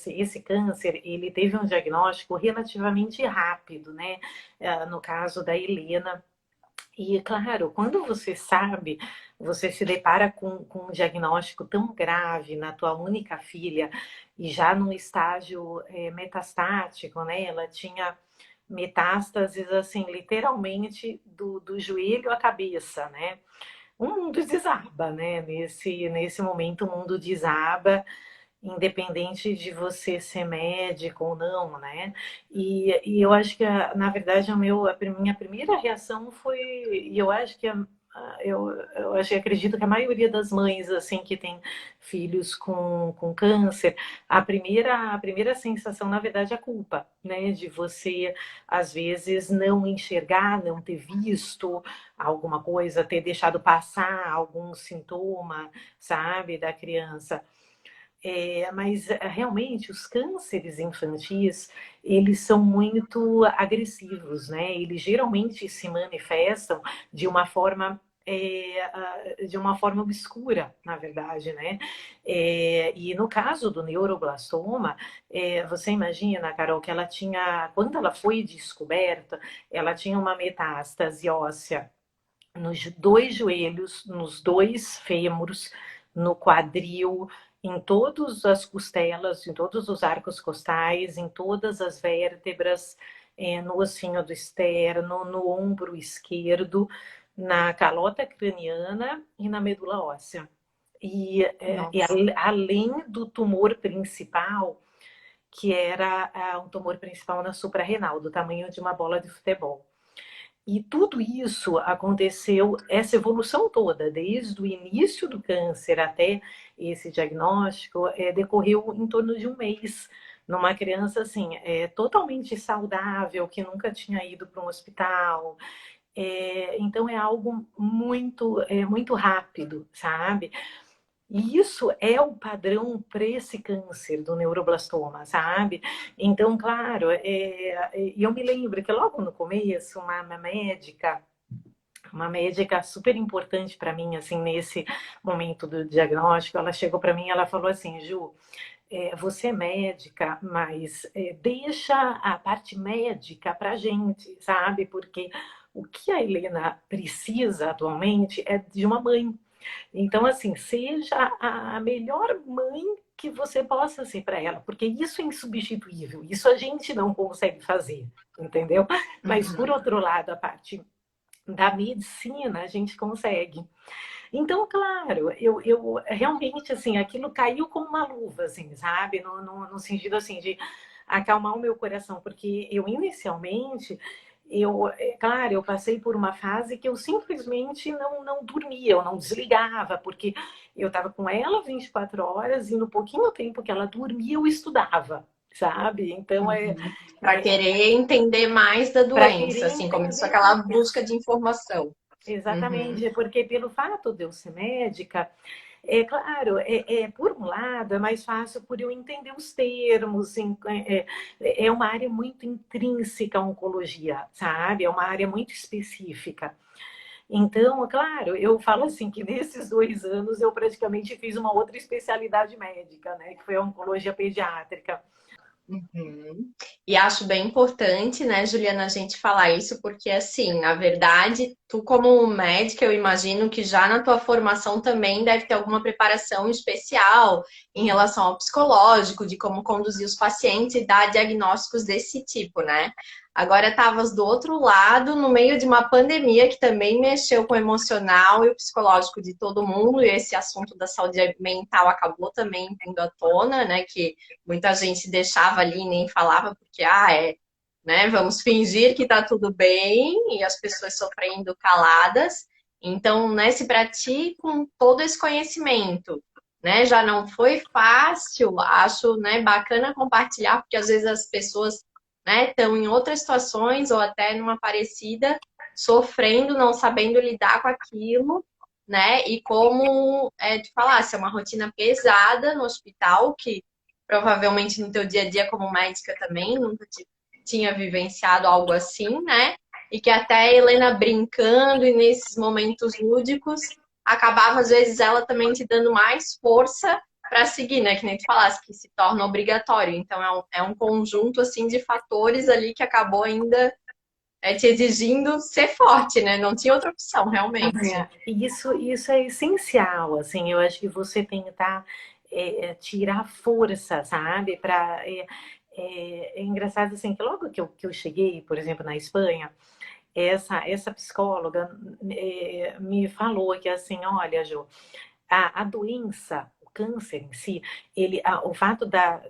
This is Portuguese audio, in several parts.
esse câncer, ele teve um diagnóstico relativamente rápido, né? No caso da Helena. E, claro, quando você sabe, você se depara com um diagnóstico tão grave na tua única filha e já num estágio metastático, né? Ela tinha metástases, assim, literalmente do joelho à cabeça, né? O mundo desaba, né? Nesse momento o mundo desaba, independente de você ser médico ou não, né? E eu acho que, na verdade, minha primeira reação foi, e eu acho que eu acho, acredito que a maioria das mães assim que tem filhos com câncer, a primeira sensação, na verdade, é a culpa, né? De você, às vezes, não enxergar, não ter visto alguma coisa, ter deixado passar algum sintoma, sabe, da criança. Mas realmente os cânceres infantis, eles são muito agressivos, né? Eles geralmente se manifestam de uma forma obscura, na verdade, né? E no caso do neuroblastoma, você imagina, Carol, que ela tinha, quando ela foi descoberta, ela tinha uma metástase óssea nos dois joelhos, nos dois fêmurs, no quadril, em todas as costelas, em todos os arcos costais, em todas as vértebras, no ossinho do externo, no ombro esquerdo, na calota craniana e na medula óssea. Nossa. Além do tumor principal, que era um tumor principal na suprarrenal, do tamanho de uma bola de futebol. E tudo isso aconteceu, essa evolução toda, desde o início do câncer até esse diagnóstico, decorreu em torno de um mês, numa criança assim, totalmente saudável, que nunca tinha ido para um hospital. Então é algo muito rápido, sabe? E isso é o padrão para esse câncer do neuroblastoma, sabe? Então, claro, eu me lembro que logo no começo, uma médica super importante para mim, assim, nesse momento do diagnóstico, ela chegou para mim e ela falou assim, Ju, você é médica, mas deixa a parte médica para gente, sabe? Porque o que a Helena precisa atualmente é de uma mãe. Então, assim, seja a melhor mãe que você possa ser para ela, porque isso é insubstituível, isso a gente não consegue fazer, entendeu? Mas, por Uhum. outro lado, a parte da medicina a gente consegue. Então, claro, eu realmente, assim, aquilo caiu como uma luva, assim, sabe? No sentido, assim, de acalmar o meu coração, porque eu, inicialmente, claro, eu passei por uma fase que eu simplesmente não dormia, eu não desligava, porque eu estava com ela 24 horas e no pouquinho tempo que ela dormia, eu estudava, sabe? Então, Uhum. Para querer entender mais da para querer doença, assim, começou entender aquela mais. busca de informação. Uhum. Exatamente, porque pelo fato de eu ser médica, claro, por um lado é mais fácil por eu entender os termos, é uma área muito intrínseca à oncologia, sabe? É uma área muito específica. Então, claro, eu falo assim que nesses 2 anos eu praticamente fiz uma outra especialidade médica, né? Que foi a oncologia pediátrica. Uhum. E acho bem importante, né, Juliana, a gente falar isso, porque assim, na verdade, tu como médica, eu imagino que já na tua formação também deve ter alguma preparação especial em relação ao psicológico, de como conduzir os pacientes e dar diagnósticos desse tipo, né? Agora estavas do outro lado, no meio de uma pandemia que também mexeu com o emocional e o psicológico de todo mundo, e esse assunto da saúde mental acabou também vindo à tona, né? Que muita gente deixava ali e nem falava, porque, né, vamos fingir que tá tudo bem, e as pessoas sofrendo caladas. Então, né, se para ti, com todo esse conhecimento, né, já não foi fácil, acho, né, bacana compartilhar, porque às vezes as pessoas, né, estão em outras situações ou até numa parecida, sofrendo, não sabendo lidar com aquilo, né, e como de falar, se é uma rotina pesada no hospital, que provavelmente no teu dia a dia como médica também nunca tinha vivenciado algo assim, né? E que até a Helena brincando e nesses momentos lúdicos acabava às vezes ela também te dando mais força para seguir, né? Que nem tu falasse, que se torna obrigatório. Então é um conjunto assim de fatores ali que acabou ainda te exigindo ser forte, né? Não tinha outra opção, realmente. Isso é essencial, assim, eu acho que você tentar tirar força, sabe? É engraçado, assim, que logo que eu cheguei, por exemplo, na Espanha, essa psicóloga me falou que, assim, olha, Ju, a doença, o câncer em si, o fato da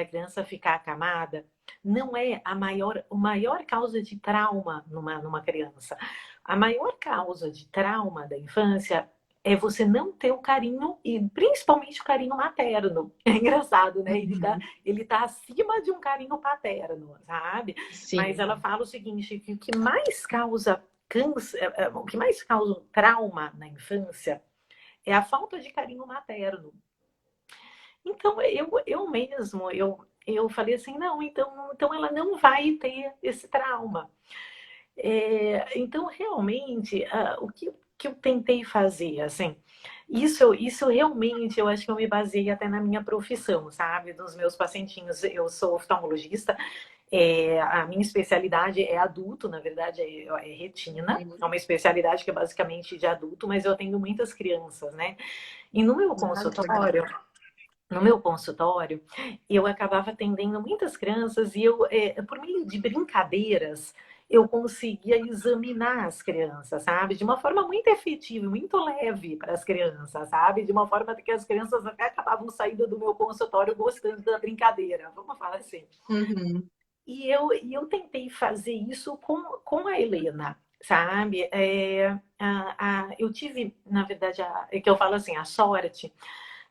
criança ficar acamada não é a maior causa de trauma numa criança. A maior causa de trauma da infância é você não ter o carinho, e principalmente o carinho materno. É engraçado, né? Uhum. Ele tá acima de um carinho paterno, sabe? Mas Sim. ela fala o seguinte, que o que mais causa câncer, o que mais causa trauma na infância é a falta de carinho materno. Então, eu falei assim, não, então ela não vai ter esse trauma. Então, realmente, que eu tentei fazer, assim, isso realmente, eu acho que eu me baseei até na minha profissão, sabe? Dos meus pacientinhos, eu sou oftalmologista, a minha especialidade é adulto, na verdade, é retina, é Uhum. uma especialidade que é basicamente de adulto, mas eu atendo muitas crianças, né? E no meu Ah, que legal. consultório, no meu consultório, eu acabava atendendo muitas crianças e por meio de brincadeiras, eu conseguia examinar as crianças, sabe? De uma forma muito efetiva, muito leve para as crianças, sabe? De uma forma que as crianças até acabavam saindo do meu consultório gostando da brincadeira, vamos falar assim. Uhum. E eu tentei fazer isso com a Helena, sabe? Eu tive, na verdade, é que eu falo assim, a sorte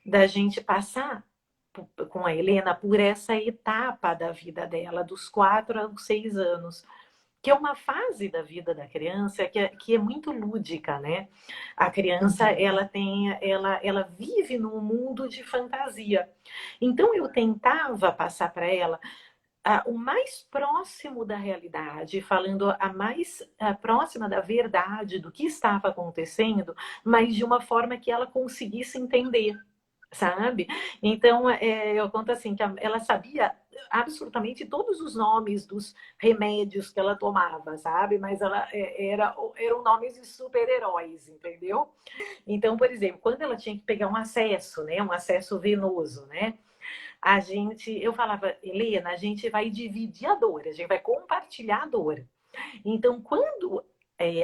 da gente passar com a Helena por essa etapa da vida dela, dos 4 aos 6 anos, que é uma fase da vida da criança que é muito lúdica, né? A criança, Uhum. ela vive num mundo de fantasia. Então, eu tentava passar para ela o mais próximo da realidade, falando a mais próxima da verdade do que estava acontecendo, mas de uma forma que ela conseguisse entender, sabe? Então, eu conto assim, que ela sabia absolutamente todos os nomes dos remédios que ela tomava, sabe? Mas eram nomes de super-heróis, entendeu? Então, por exemplo, quando ela tinha que pegar um acesso, né? Um acesso venoso, né? Eu falava, Helena, a gente vai dividir a dor, a gente vai compartilhar a dor. Então, quando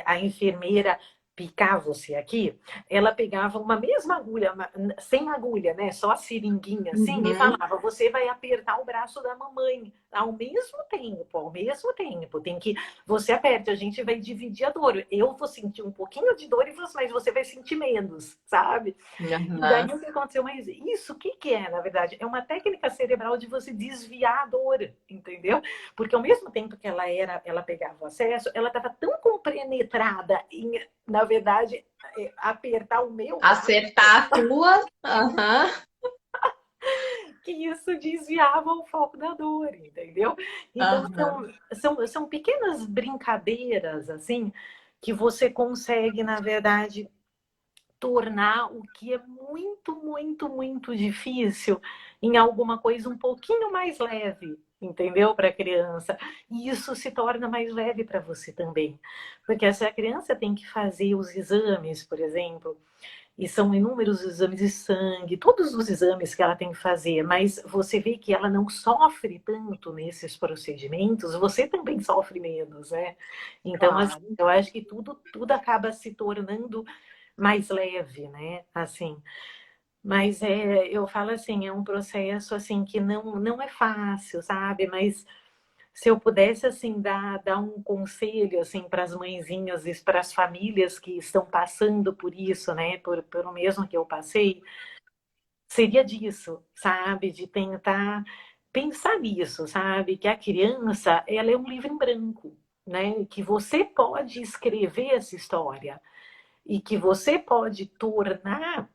a enfermeira picar você aqui, ela pegava uma mesma agulha, sem agulha, né? Só a seringuinha assim, e Uhum. falava: você vai apertar o braço da mamãe ao mesmo tempo, ao mesmo tempo. Tem que. Você aperta, a gente vai dividir a dor. Eu vou sentir um pouquinho de dor, mas você vai sentir menos, sabe? E daí Aham. o que aconteceu? Mas isso, o que é, na verdade? É uma técnica cerebral de você desviar a dor, entendeu? Porque ao mesmo tempo que ela pegava o acesso, ela estava tão compenetrada em, na verdade, apertar o meu braço, Acertar a tua. Aham. que isso desviava o foco da dor, entendeu? Então Aham. são pequenas brincadeiras assim que você consegue, na verdade, tornar o que é muito, muito, muito difícil em alguma coisa um pouquinho mais leve, entendeu? Para a criança. E isso se torna mais leve para você também. Porque se a criança tem que fazer os exames, por exemplo, e são inúmeros exames de sangue, todos os exames que ela tem que fazer, mas você vê que ela não sofre tanto nesses procedimentos, você também sofre menos, né? Então, assim, Claro. eu acho que tudo acaba se tornando mais leve, né? Assim, mas eu falo assim, é um processo assim que não é fácil, sabe? Mas se eu pudesse assim dar um conselho assim para as mãezinhas e para as famílias que estão passando por isso, né? Pelo mesmo que eu passei, seria disso, sabe? De tentar pensar nisso, sabe? Que a criança, ela é um livro em branco, né? Que você pode escrever essa história e que você pode tornar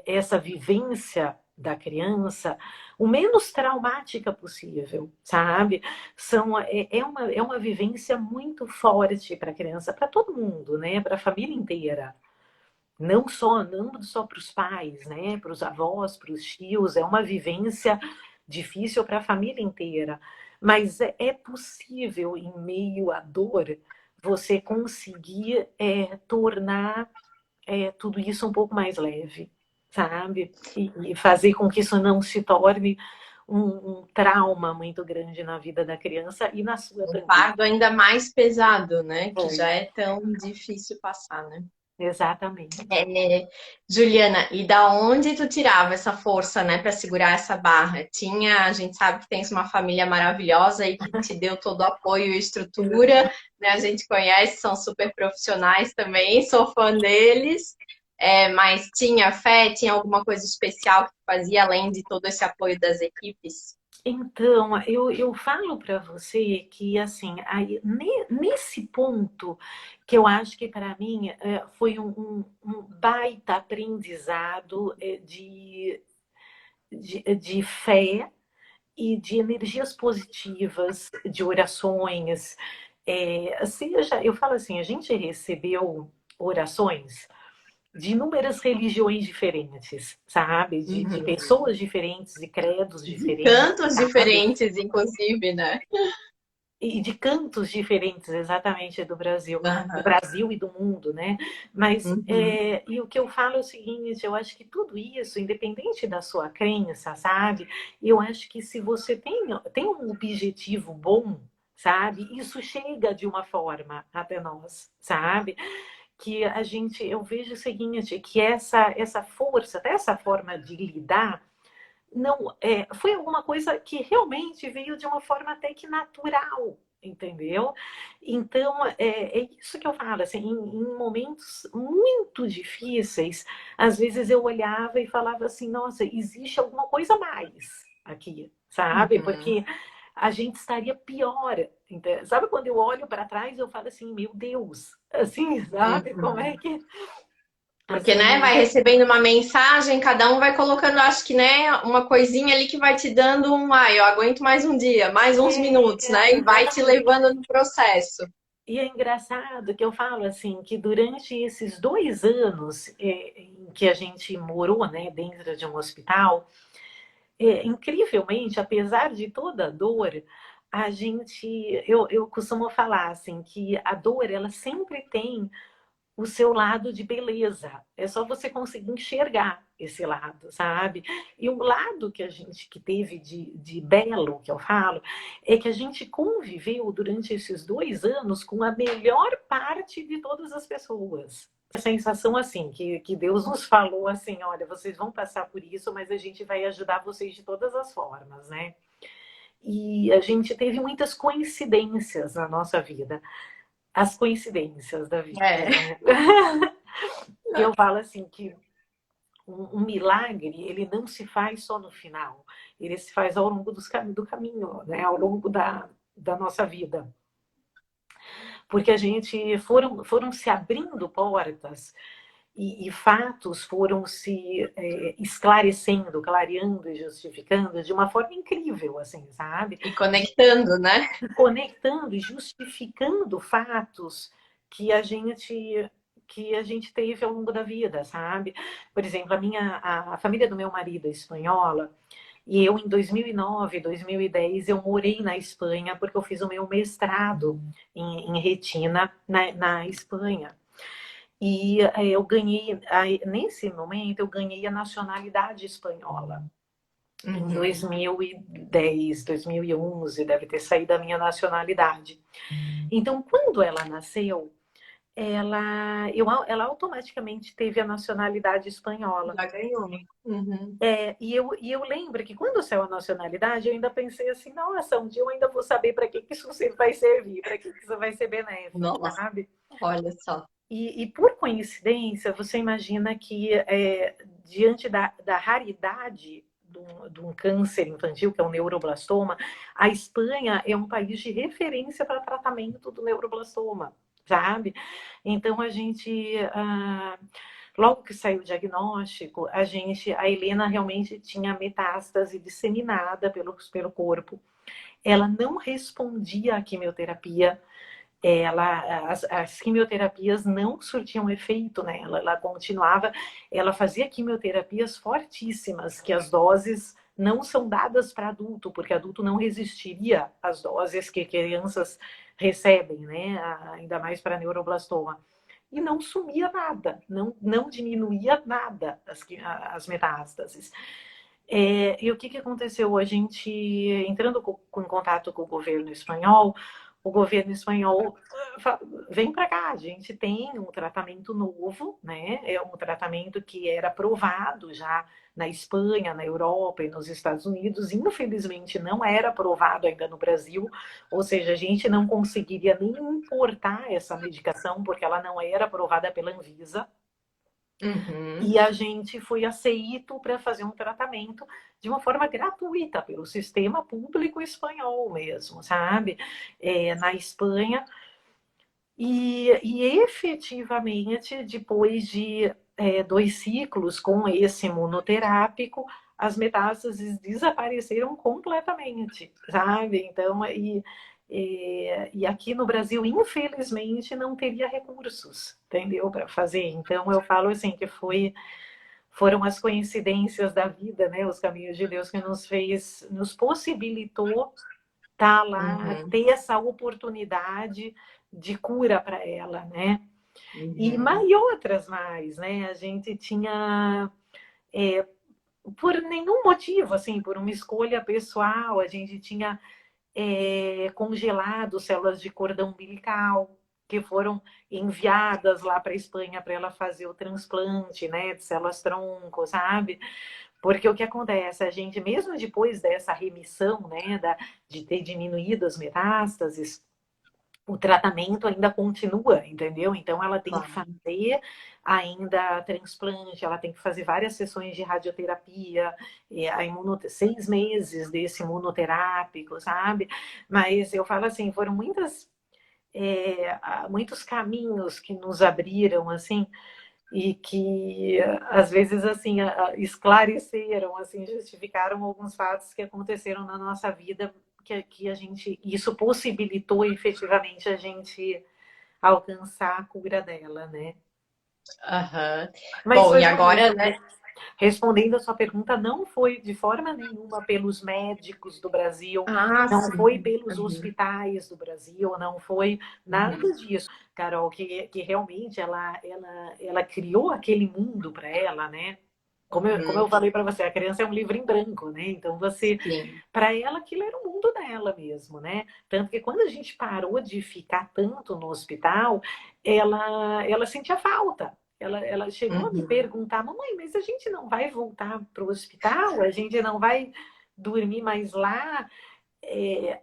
essa vivência da criança o menos traumática possível, sabe? É uma vivência muito forte para a criança, para todo mundo, né? Para a família inteira. não só para os pais, né? Para os avós, para os tios, é uma vivência difícil para a família inteira. Mas é possível, em meio à dor, você conseguir tornar tudo isso um pouco mais leve, sabe? E fazer com que isso não se torne um trauma muito grande na vida da criança e na sua Um também. fardo ainda mais pesado, né? Que É, já é tão difícil passar, né? exatamente. Juliana, e da onde tu tirava essa força, né, para segurar essa barra? A gente sabe que tens uma família maravilhosa e que te deu todo o apoio e estrutura, né? A gente conhece, são super profissionais também, sou fã deles. Mas tinha fé, tinha alguma coisa especial que tu fazia além de todo esse apoio das equipes? Então, eu falo para você que, assim, aí, nesse ponto, que eu acho que para mim foi um baita aprendizado de fé e de energias positivas, de orações. Seja, eu falo assim, a gente recebeu orações de inúmeras religiões diferentes, sabe? De Uhum. pessoas diferentes, de credos De diferentes, cantos sabe? diferentes, inclusive, né? E de cantos diferentes, exatamente, do Aham. Brasil e do mundo, né? Mas, Uhum. e o que eu falo é o seguinte, eu acho que tudo isso, independente da sua crença, sabe? Eu acho que se você tem um objetivo bom, sabe? Isso chega de uma forma até nós, sabe? Que eu vejo o seguinte, que essa força, até essa forma de lidar, não foi alguma coisa que realmente veio de uma forma até que natural, entendeu? Então é isso que eu falo, assim, em momentos muito difíceis, às vezes eu olhava e falava assim, nossa, existe alguma coisa a mais aqui, sabe? Uhum. Porque a gente estaria pior. Sabe quando eu olho para trás, eu falo assim, meu Deus, assim, sabe? Como é Uhum. que as Porque, né, vai energias. recebendo uma mensagem, cada um vai colocando, acho que, né, uma coisinha ali que vai te dando eu aguento mais um dia, mais uns minutos, né, e vai te Exatamente. levando no processo. E é engraçado que eu falo assim, que durante esses 2 anos em que a gente morou, né, dentro de um hospital, incrivelmente, apesar de toda a dor, eu costumo falar assim, que a dor, ela sempre tem o seu lado de beleza. É só você conseguir enxergar esse lado, sabe? E o lado que a gente que teve de belo, que eu falo, é que a gente conviveu durante esses 2 anos com a melhor parte de todas as pessoas. A sensação assim, que Deus nos falou assim, olha, vocês vão passar por isso, mas a gente vai ajudar vocês de todas as formas, né? E a gente teve muitas coincidências na nossa vida. As coincidências da vida, É. né? Que eu falo assim que um milagre ele não se faz só no final, ele se faz ao longo do caminho, né? Ao longo da nossa vida, porque a gente foram se abrindo portas e fatos foram se esclarecendo, clareando e justificando de uma forma incrível, assim, sabe? E conectando, né? Conectando e justificando fatos que a gente que a gente teve ao longo da vida, sabe? Por exemplo, a família do meu marido é espanhola e eu em 2009, 2010 eu morei na Espanha porque eu fiz o meu mestrado em retina na Espanha. E eu ganhei, nesse momento, eu ganhei a nacionalidade espanhola. Em Uhum. 2010, 2011, deve ter saído a minha nacionalidade. Então, quando ela nasceu, ela automaticamente teve a nacionalidade espanhola. Já ganhou. Uhum. E eu lembro que quando saiu a nacionalidade, eu ainda pensei assim, nossa, um dia eu ainda vou saber para que isso vai servir, para que isso vai ser benéfico, Nossa, sabe? olha só. E por coincidência, você imagina que diante da raridade de um câncer infantil, que é o neuroblastoma, a Espanha é um país de referência para tratamento do neuroblastoma, sabe? Então logo que saiu o diagnóstico, a Helena realmente tinha metástase disseminada pelo corpo. Ela não respondia à quimioterapia. as quimioterapias não surtiam efeito nela, ela continuava, ela fazia quimioterapias fortíssimas, que as doses não são dadas para adulto, porque adulto não resistiria às doses que crianças recebem, né? Ainda mais para neuroblastoma. E não sumia nada, não diminuía nada as metástases. E o que aconteceu? A gente, entrando em contato com o governo espanhol, o governo espanhol vem para cá, a gente tem um tratamento novo, né? É um tratamento que era aprovado já na Espanha, na Europa e nos Estados Unidos, infelizmente não era aprovado ainda no Brasil, ou seja, a gente não conseguiria nem importar essa medicação porque ela não era aprovada pela Anvisa. Uhum. E a gente foi aceito para fazer um tratamento de uma forma gratuita pelo sistema público espanhol mesmo, sabe? Na Espanha. E efetivamente, depois de 2 ciclos com esse imunoterápico, as metástases desapareceram completamente, sabe? Então, e aqui no Brasil, infelizmente, não teria recursos, entendeu? Para fazer. Então, eu falo assim que foram as coincidências da vida, né? Os caminhos de Deus que nos possibilitou estar lá, Uhum. ter essa oportunidade de cura para ela, né? Uhum. E outras mais, né? A gente tinha, é, por nenhum motivo, assim, por uma escolha pessoal, a gente tinha congelado células de cordão umbilical que foram enviadas lá para a Espanha para ela fazer o transplante, né, de células tronco, sabe? Porque o que acontece, a gente mesmo depois dessa remissão, né, de ter diminuído as metástases, o tratamento ainda continua, entendeu? Então ela tem que Claro. fazer ainda transplante, ela tem que fazer várias sessões de radioterapia, 6 meses desse imunoterápico, sabe? Mas eu falo assim, foram muitos caminhos que nos abriram, assim, e que às vezes assim esclareceram, assim, justificaram alguns fatos que aconteceram na nossa vida que a gente isso possibilitou efetivamente a gente alcançar a cura dela, né? Aham. Mas Bom, foi e agora, bonito. né? Respondendo a sua pergunta, não foi de forma nenhuma pelos médicos do Brasil, Ah, não foi sim. pelos Uhum. hospitais do Brasil, não foi nada Uhum. disso, Carol, que realmente ela criou aquele mundo para ela, né? Como eu Uhum. falei para você, a criança é um livro em branco, né? Então Sim. para ela aquilo era o mundo dela mesmo, né? Tanto que quando a gente parou de ficar tanto no hospital, ela sentia falta. Ela chegou a me Uhum. perguntar, mamãe, mas a gente não vai voltar para o hospital? A gente não vai dormir mais lá?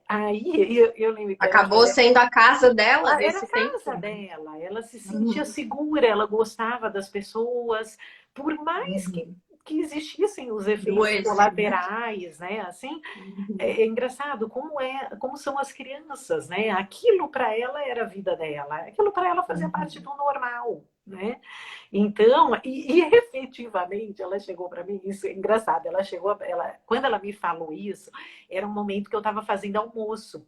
Aí eu lembro que Acabou sendo a casa dela era a desse tempo, casa né? dela, ela se sentia Uhum. segura, ela gostava das pessoas, por mais Uhum. que existissem os Do efeitos esse, né? colaterais, né? Assim, Uhum. é engraçado como são as crianças, né? Aquilo para ela era a vida dela, aquilo para ela fazia parte Uhum. do normal, né? Então, e efetivamente ela chegou para mim, isso é engraçado, quando ela me falou isso, era um momento que eu estava fazendo almoço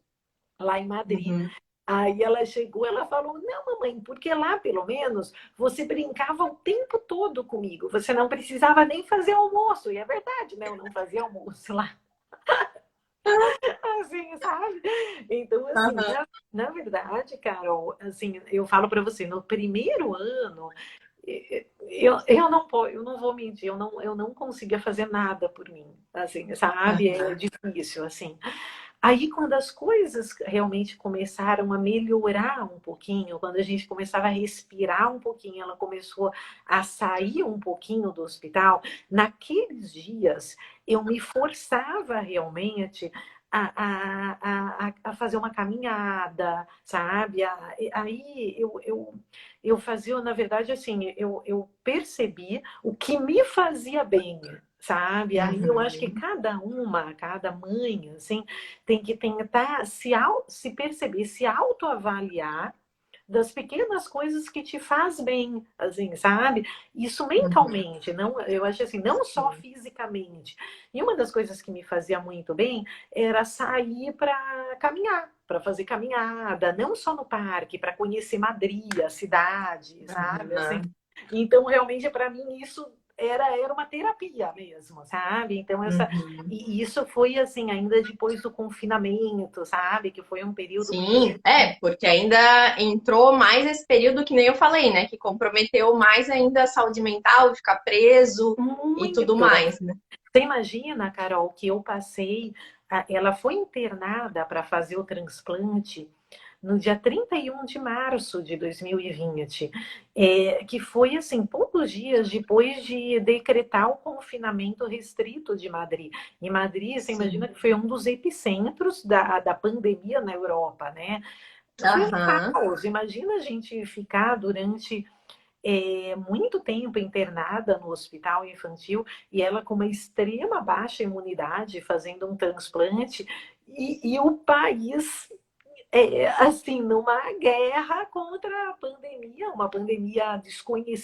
lá em Madrid. Uhum. Aí ela chegou, ela falou: Não, mamãe, porque lá pelo menos você brincava o tempo todo comigo, você não precisava nem fazer almoço. E é verdade, né? Eu não fazia almoço lá. Assim, sabe? Então, assim, Aham. na verdade, Carol, assim, eu falo para você, no primeiro ano, eu não vou mentir, eu não conseguia fazer nada por mim, assim, sabe? É Aham. difícil, assim. Aí, quando as coisas realmente começaram a melhorar um pouquinho, quando a gente começava a respirar um pouquinho, ela começou a sair um pouquinho do hospital, naqueles dias eu me forçava realmente a fazer uma caminhada, sabe? Aí eu fazia, na verdade, assim, eu percebi o que me fazia bem. Sabe? Aí eu acho que Uhum. cada mãe, assim, tem que tentar se perceber, se autoavaliar das pequenas coisas que te faz bem, assim, sabe? Isso Uhum. mentalmente, não, eu acho assim, não só Sim. fisicamente. E uma das coisas que me fazia muito bem era sair para caminhar. para fazer caminhada, não só no parque, para conhecer Madrid, a cidade, sabe? Assim, Aham. então, realmente, para mim, isso era uma terapia mesmo, sabe? Então, Uhum. e isso foi assim, ainda depois do confinamento, sabe? Que foi um período muito Sim, porque ainda entrou mais esse período que nem eu falei, né? Que comprometeu mais ainda a saúde mental, ficar preso e tudo muito. mais, né? Você imagina, Carol, que eu passei. Ela foi internada para fazer o transplante no dia 31 de março de 2020, que foi assim, poucos dias depois de decretar o confinamento restrito de Madrid. Em Madrid, você imagina Sim. que foi um dos epicentros da pandemia na Europa, né? Foi um Aham. caos. Imagina a gente ficar durante muito tempo internada no hospital infantil e ela com uma extrema baixa imunidade fazendo um transplante e o país assim numa guerra contra a pandemia, uma pandemia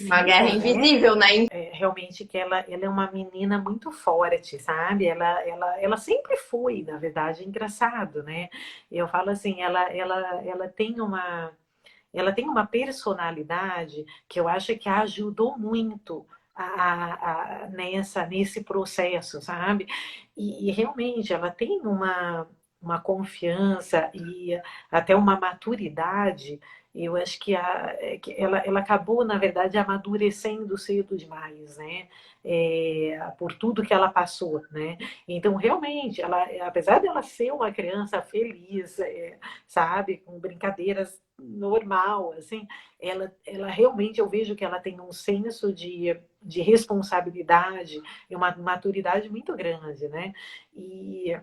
Uma guerra desconhecida, né? invisível, né? Realmente que ela é uma menina muito forte, sabe? Ela sempre foi, na verdade, engraçado, né? Eu falo assim, ela tem uma personalidade que eu acho que a ajudou muito nesse processo, sabe? E realmente ela tem uma confiança e até uma maturidade. Eu acho que ela acabou, na verdade, amadurecendo cedo demais, né? Por tudo que ela passou, né? Então, realmente, apesar dela ser uma criança feliz, sabe, com brincadeiras normal, assim, ela realmente, eu vejo que ela tem um senso de responsabilidade e uma maturidade muito grande, né? E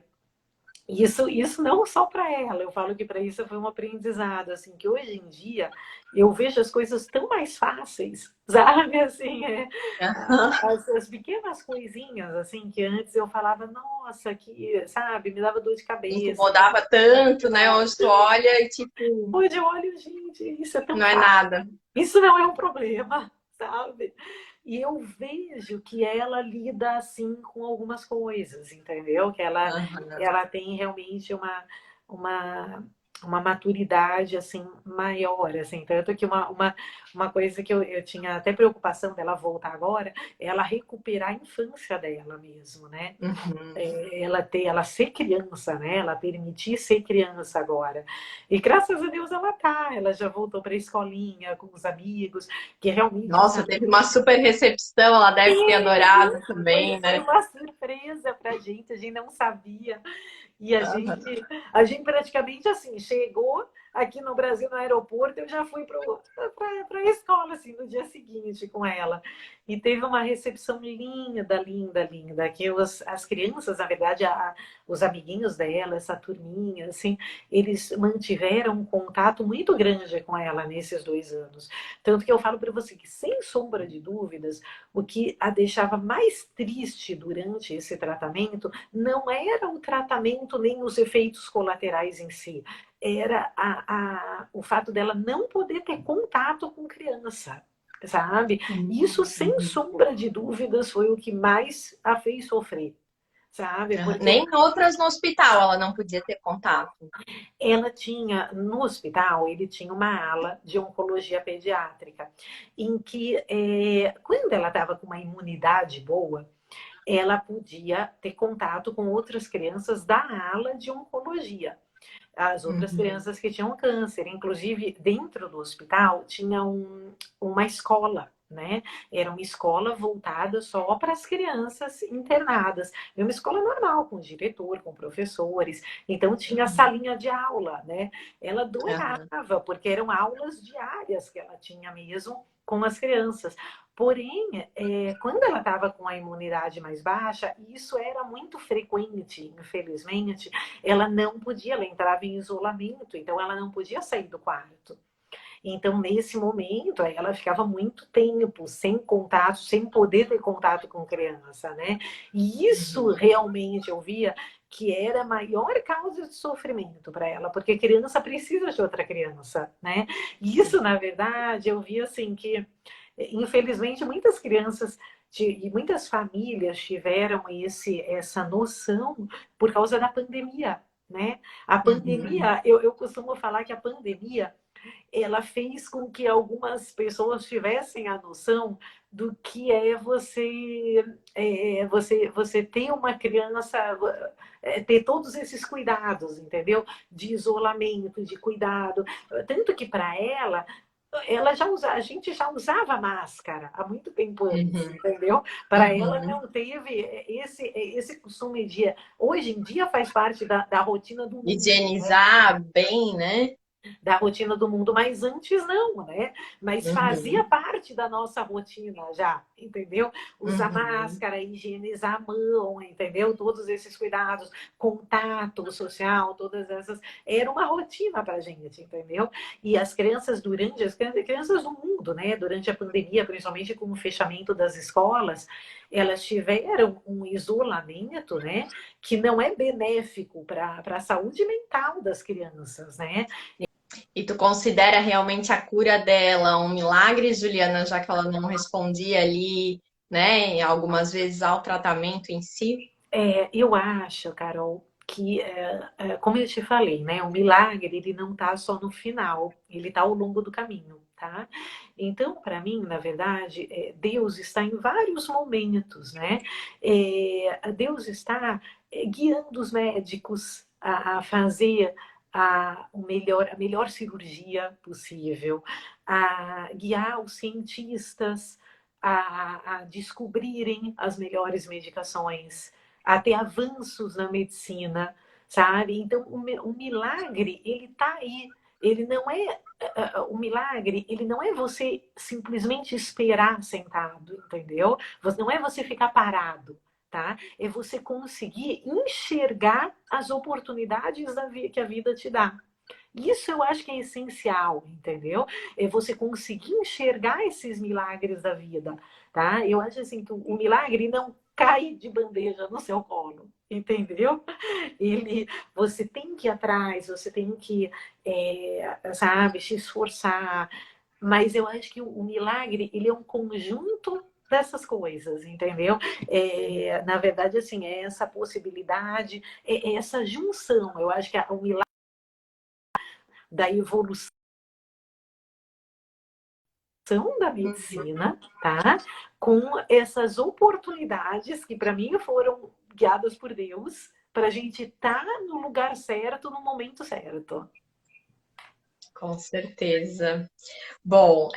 isso não só para ela, eu falo que para isso foi um aprendizado, assim, que hoje em dia eu vejo as coisas tão mais fáceis, sabe, assim, as pequenas coisinhas, assim, que antes eu falava, nossa, que, sabe, me dava dor de cabeça, Incomodava tanto, né? Hoje tu olha e tipo, hoje eu olho, gente, isso é tão não é fácil. nada. Isso não é um problema, sabe? E eu vejo que ela lida assim com algumas coisas, entendeu? Que Aham. ela tem realmente uma, uma maturidade assim maior, assim. Tanto que uma coisa que eu tinha até preocupação dela voltar agora, é ela recuperar a infância dela mesmo, né? Uhum. Ela ser criança, né? Ela permitir ser criança agora. E graças a Deus ela já voltou para a escolinha com os amigos, que realmente os Nossa, teve uma amigos. super recepção, ela deve ter Sim, adorado também, foi né? uma surpresa para a gente não sabia. E Aham. a gente praticamente assim, chegou aqui no Brasil, no aeroporto, eu já fui para a escola, assim, no dia seguinte com ela. E teve uma recepção linda, linda, linda, que as crianças, na verdade, os amiguinhos dela, essa turminha, assim, eles mantiveram um contato muito grande com ela nesses 2 anos. Tanto que eu falo para você que, sem sombra de dúvidas, o que a deixava mais triste durante esse tratamento não era o tratamento nem os efeitos colaterais em si, era o fato dela não poder ter contato com criança, sabe? Isso, sem Uhum. sombra de dúvidas, foi o que mais a fez sofrer, sabe? Aham. Porque Nem outras no hospital ela não podia ter contato. ela tinha, no hospital, ele tinha uma ala de oncologia pediátrica, em que, quando ela estava com uma imunidade boa, ela podia ter contato com outras crianças da ala de oncologia. As outras Uhum. crianças que tinham câncer. Inclusive, dentro do hospital, tinha uma escola, né? Era uma escola voltada só para as crianças internadas. E uma escola normal, com diretor, com professores. Então, tinha a salinha de aula, né? Ela Aham. adorava, porque eram aulas diárias que ela tinha mesmo com as crianças. Porém, quando ela estava com a imunidade mais baixa, isso era muito frequente, infelizmente, ela não podia, ela entrava em isolamento, então ela não podia sair do quarto. Então, nesse momento, aí ela ficava muito tempo sem contato, sem poder ter contato com criança, né? E isso Uhum. realmente eu via que era a maior causa de sofrimento para ela, porque criança precisa de outra criança, né? E isso, na verdade, eu vi assim que, infelizmente, muitas crianças e muitas famílias tiveram essa noção por causa da pandemia, né? A Uhum. pandemia, eu costumo falar que a pandemia ela fez com que algumas pessoas tivessem a noção do que é você ter uma criança, ter todos esses cuidados, entendeu? De isolamento, de cuidado. Tanto que para ela já usa, a gente já usava máscara há muito tempo antes, Uhum. entendeu? Para ela Uhum. não teve esse costume de. Hoje em dia faz parte da rotina do mundo, né? Higienizar bem, né? Da rotina do mundo, mas antes não, né? Mas fazia Uhum. parte da nossa rotina já, entendeu? Usar Uhum. máscara, higienizar a mão, entendeu? Todos esses cuidados, contato social, todas essas. Era uma rotina para a gente, entendeu? E as crianças, durante as crianças do mundo, né? Durante a pandemia, principalmente com o fechamento das escolas, elas tiveram um isolamento, né? Que não é benéfico para a saúde mental das crianças, né? E tu considera realmente a cura dela um milagre, Juliana, já que ela não respondia ali, né, algumas vezes ao tratamento em si? Eu acho, Carol, que, como eu te falei, né, o milagre ele não está só no final, ele está ao longo do caminho, tá? Então, para mim, na verdade, Deus está em vários momentos, né? Deus está guiando os médicos a fazer a melhor cirurgia possível, a guiar os cientistas a descobrirem as melhores medicações, a ter avanços na medicina, sabe? Então, o milagre, ele está aí. Ele não é o milagre, ele não é você simplesmente esperar sentado, entendeu? Não é você ficar parado, tá? É você conseguir enxergar as oportunidades que a vida te dá. Isso eu acho que é essencial, entendeu? É você conseguir enxergar esses milagres da vida, tá? Eu acho assim que o milagre não cai de bandeja no seu colo, entendeu? Você tem que ir atrás, você tem que, sabe, se esforçar. Mas eu acho que o milagre, ele é um conjunto dessas coisas, entendeu? Na verdade, assim, é essa possibilidade, é essa junção. Eu acho que o milagre da evolução da Uhum. medicina, tá? Com essas oportunidades que para mim foram guiadas por Deus para a gente estar no lugar certo no momento certo. Com certeza. Bom,